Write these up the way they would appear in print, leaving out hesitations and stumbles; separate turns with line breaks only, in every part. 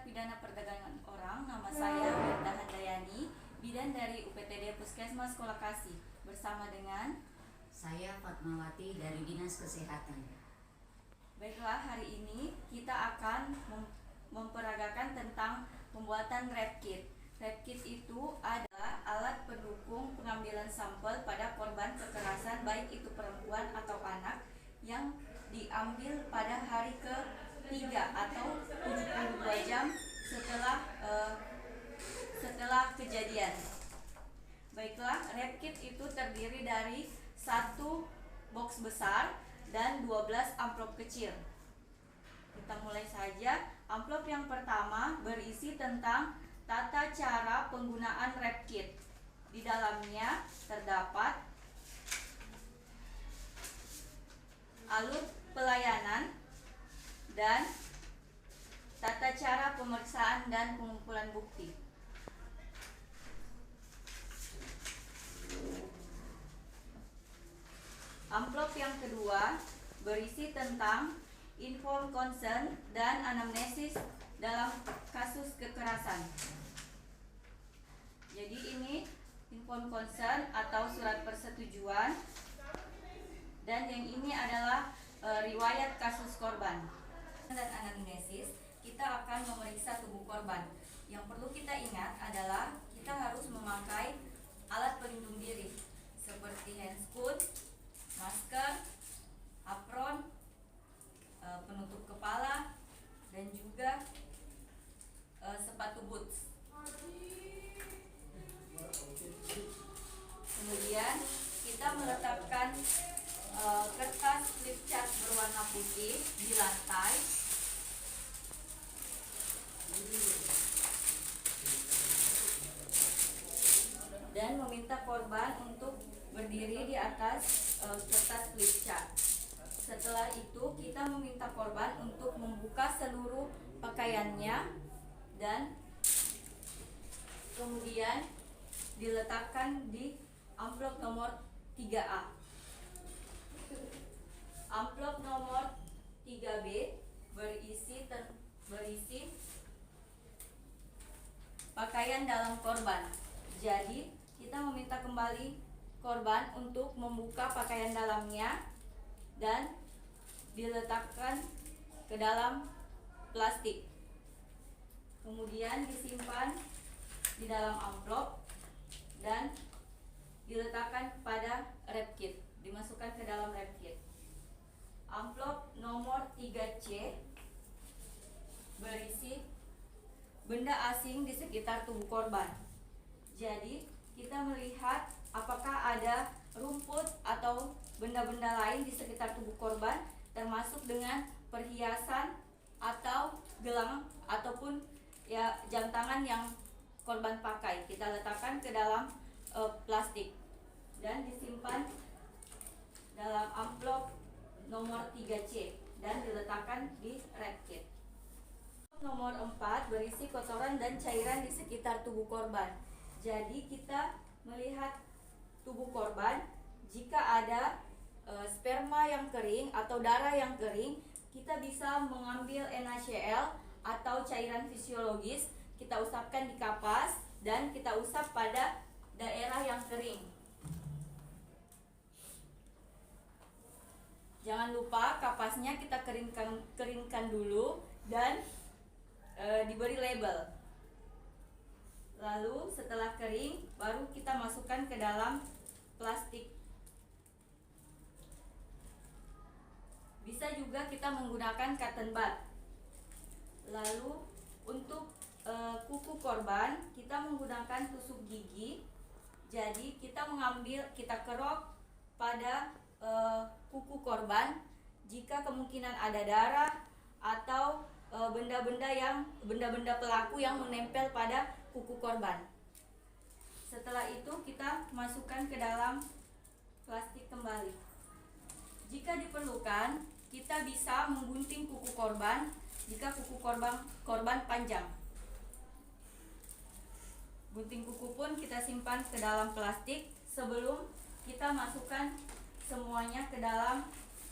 Tindak Pidana Perdagangan Orang. Nama saya Wirda Handayani, bidan dari UPTD Puskesmas Sekolah Kasih, bersama dengan
saya Fatmawati dari Dinas Kesehatan.
Baiklah, hari ini kita akan memperagakan tentang pembuatan rap kit. Rap kit itu adalah alat pendukung pengambilan sampel pada korban kekerasan, baik itu perempuan atau anak, yang diambil pada hari ke-3 atau 72 jam setelah kejadian. Baiklah, rap kit itu terdiri dari 1 box besar dan 12 amplop kecil. Kita mulai saja. Amplop yang pertama berisi tentang tata cara penggunaan rap kit. Di dalamnya terdapat alur pelayanan dan tata cara pemeriksaan dan pengumpulan bukti. Amplop yang kedua berisi tentang inform consent dan anamnesis dalam kasus kekerasan. Jadi ini inform consent atau surat persetujuan, dan yang ini adalah riwayat kasus korban. Dan anamnesis, kita akan memeriksa tubuh korban. Yang perlu kita ingat adalah kita harus memakai alat pelindung diri seperti handscoon, masker, apron, penutup kepala, dan juga sepatu boots. Kemudian kita meletakkan kertas flip chart berwarna putih di lantai. Dan meminta korban untuk berdiri di atas kertas flip chart. Setelah itu kita meminta korban untuk membuka seluruh pakaiannya dan kemudian diletakkan di amplop nomor 3A. Amplop nomor 3B berisi pakaian dalam korban. Jadi kita meminta kembali korban untuk membuka pakaian dalamnya dan diletakkan ke dalam plastik. Kemudian disimpan di dalam amplop dan diletakkan pada rap kit, dimasukkan ke dalam rap kit. Amplop nomor 3C berisi benda asing di sekitar tubuh korban. Jadi kita melihat apakah ada rumput atau benda-benda lain di sekitar tubuh korban, termasuk dengan perhiasan atau gelang ataupun jam tangan yang korban pakai. Kita letakkan ke dalam plastik dan disimpan dalam amplop nomor 3C dan diletakkan di rap kit. Nomor 4 berisi kotoran dan cairan di sekitar tubuh korban. Jadi kita melihat tubuh korban, jika ada sperma yang kering atau darah yang kering, kita bisa mengambil NaCl atau cairan fisiologis, kita usapkan di kapas dan kita usap pada daerah yang kering. Jangan lupa kapasnya kita keringkan dulu dan diberi label. Lalu setelah kering baru kita masukkan ke dalam plastik. Bisa juga kita menggunakan cotton bud. Lalu untuk kuku korban kita menggunakan tusuk gigi. Jadi kita kerok pada kuku korban jika kemungkinan ada darah atau benda-benda pelaku yang menempel pada kuku korban. Setelah itu kita masukkan ke dalam plastik kembali. Jika diperlukan, kita bisa menggunting kuku korban jika kuku korban panjang. Gunting kuku pun kita simpan ke dalam plastik sebelum kita masukkan semuanya ke dalam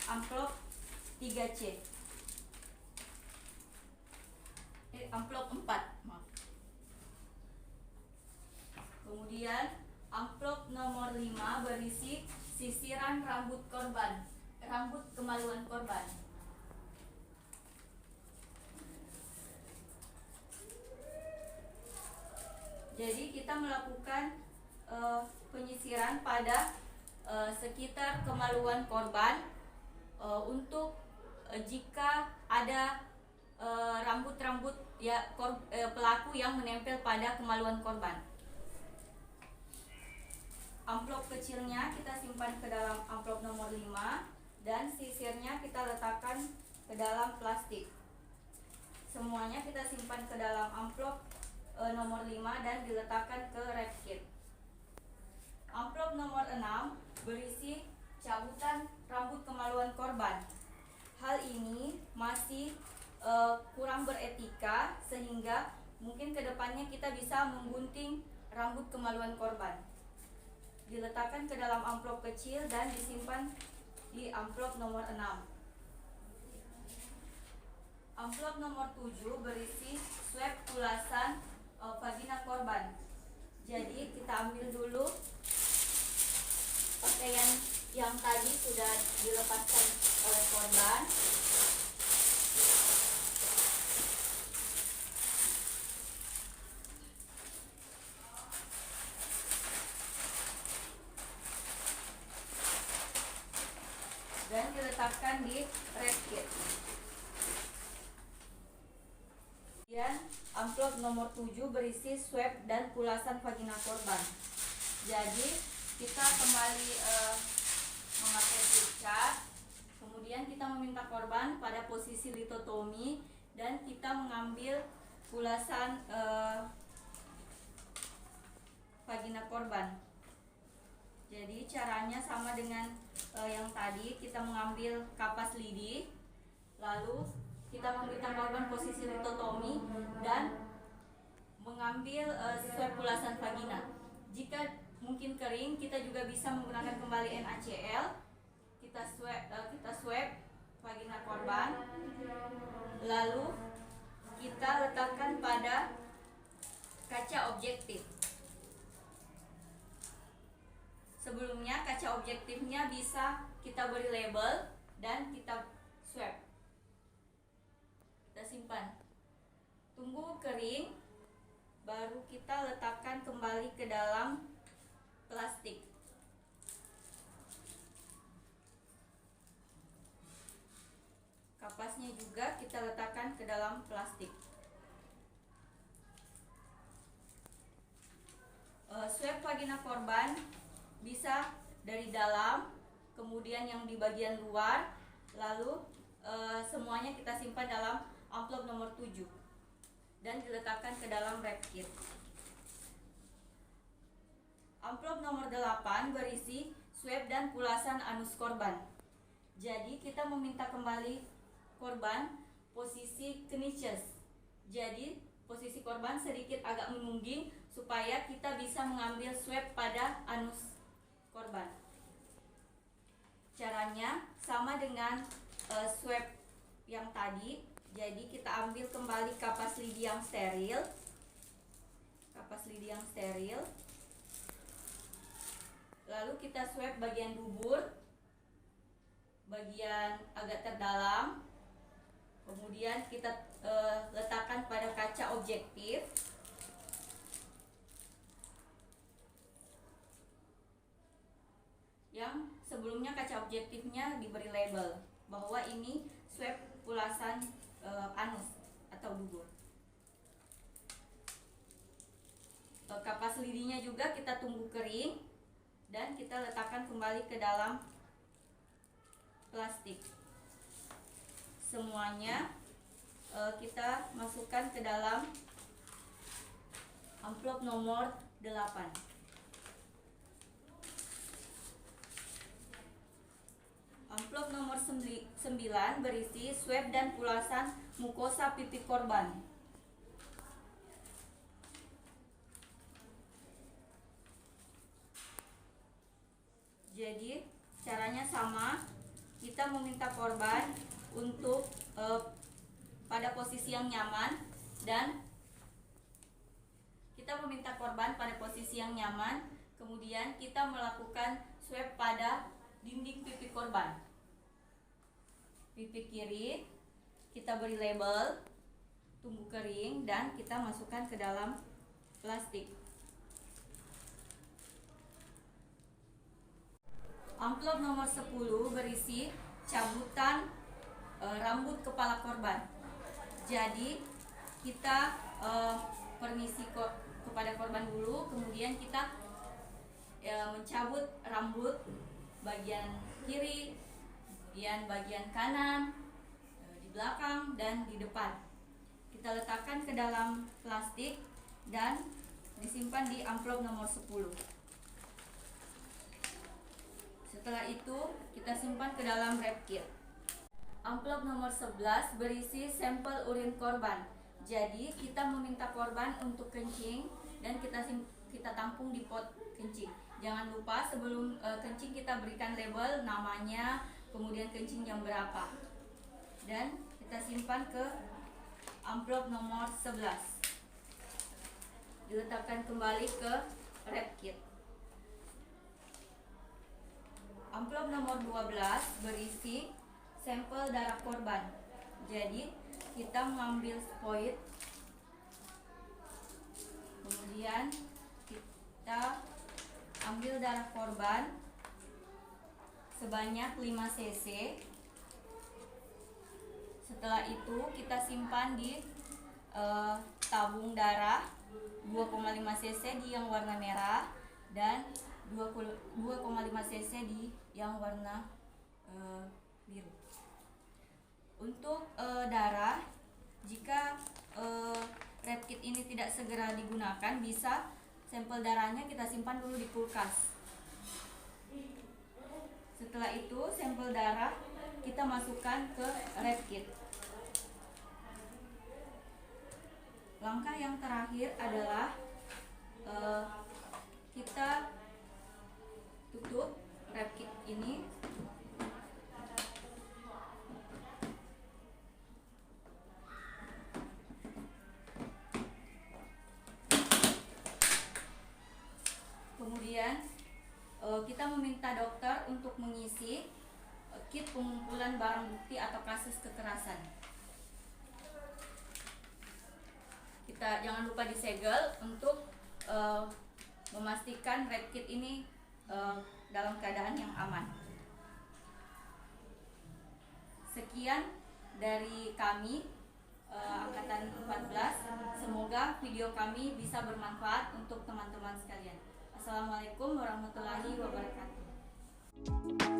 amplop 3C. amplop 4. Maaf. Kemudian amplop nomor 5 berisi sisiran rambut korban, rambut kemaluan korban. Jadi kita melakukan penyisiran pada sekitar kemaluan korban untuk jika ada rambut-rambut pelaku yang menempel pada kemaluan korban. Amplop kecilnya kita simpan ke dalam amplop nomor 5 dan sisirnya kita letakkan ke dalam plastik. Semuanya kita simpan ke dalam amplop nomor 5 dan diletakkan ke rep kit. Amplop nomor 6 berisi cabutan rambut kemaluan korban. Hal ini masih kurang beretika sehingga mungkin kedepannya kita bisa menggunting rambut kemaluan korban. Diletakkan ke dalam amplop kecil dan disimpan di amplop nomor 6. Amplop nomor 7 berisi swab ulasan vagina korban. Jadi kita ambil dulu pakaian yang tadi sudah dilepaskan oleh korban. Dan diletakkan di rep kit. Kemudian amplop nomor 7 berisi swab dan kulasan vagina korban. Jadi kita kembali memakai flipchart. Kemudian kita meminta korban pada posisi litotomi dan kita mengambil kulasan vagina korban. Jadi caranya sama dengan yang tadi, kita mengambil kapas lidi, lalu kita meminta korban posisi litotomi dan mengambil swab kulasan vagina. Jika mungkin kering, kita juga bisa menggunakan kembali NaCl. Kita swab vagina korban, lalu kita letakkan pada kaca objektif. Sebelumnya kaca objektifnya bisa kita beri label dan kita swab. Kita simpan. Tunggu kering, baru kita letakkan kembali ke dalam plastik. Kapasnya juga kita letakkan ke dalam plastik. Swab vagina korban bisa dari dalam, kemudian yang di bagian luar, lalu semuanya kita simpan dalam amplop nomor 7 dan diletakkan ke dalam rep kit. Amplop nomor 8 berisi swab dan kulasan anus korban. Jadi kita meminta kembali korban posisi kniches. Jadi posisi korban sedikit agak menungging supaya kita bisa mengambil swab pada anus korban. Caranya sama dengan swab yang tadi. Jadi kita ambil kembali kapas lidi yang steril. Lalu kita swab bagian dubur, bagian agak terdalam. Kemudian kita letakkan pada kaca objektif. Yang sebelumnya kaca objektifnya diberi label bahwa ini swab kulasan anus atau dubur. Kapas lidinya juga kita tunggu kering dan kita letakkan kembali ke dalam plastik. Semuanya kita masukkan ke dalam amplop nomor 8. Amplop nomor 9 berisi swab dan kulasan mukosa pipi korban. Jadi caranya sama, kita meminta korban untuk pada posisi yang nyaman, dan kita meminta korban pada posisi yang nyaman. Kemudian kita melakukan swab pada dinding pipi korban. Pipi kiri kita beri label tunggu kering dan kita masukkan ke dalam plastik. Amplop nomor 10 berisi cabutan rambut kepala korban. Jadi kita permisi kepada korban dulu, kemudian kita mencabut rambut bagian kiri, kemudian bagian kanan, di belakang dan di depan. Kita letakkan ke dalam plastik dan disimpan di amplop nomor 10. Setelah itu kita simpan ke dalam wrap kit. Amplop nomor 11 berisi sampel urin korban. Jadi kita meminta korban untuk kencing dan kita tampung di pot kencing. Jangan lupa sebelum kencing kita berikan label namanya, kemudian kencing jam berapa. Dan kita simpan ke amplop nomor 11. Diletakkan kembali ke wrap kit. Amplop nomor 12 berisi sampel darah korban. Jadi kita mengambil spoit, kemudian kita ambil darah korban sebanyak 5 cc. Setelah itu kita simpan di tabung darah 2,5 cc di yang warna merah dan 2,5 cc di yang warna biru. Untuk darah, jika wrap kit ini tidak segera digunakan, bisa sampel darahnya kita simpan dulu di kulkas. Setelah itu sampel darah kita masukkan ke wrap kit. Langkah yang terakhir adalah kita tutup wrap kit ini. Kemudian kita meminta dokter untuk mengisi kit pengumpulan barang bukti atau kasus kekerasan. Kita jangan lupa disegel untuk memastikan wrap kit ini dalam keadaan yang aman. Sekian dari kami Angkatan 14. Semoga video kami bisa bermanfaat untuk teman-teman sekalian. Assalamualaikum warahmatullahi wabarakatuh.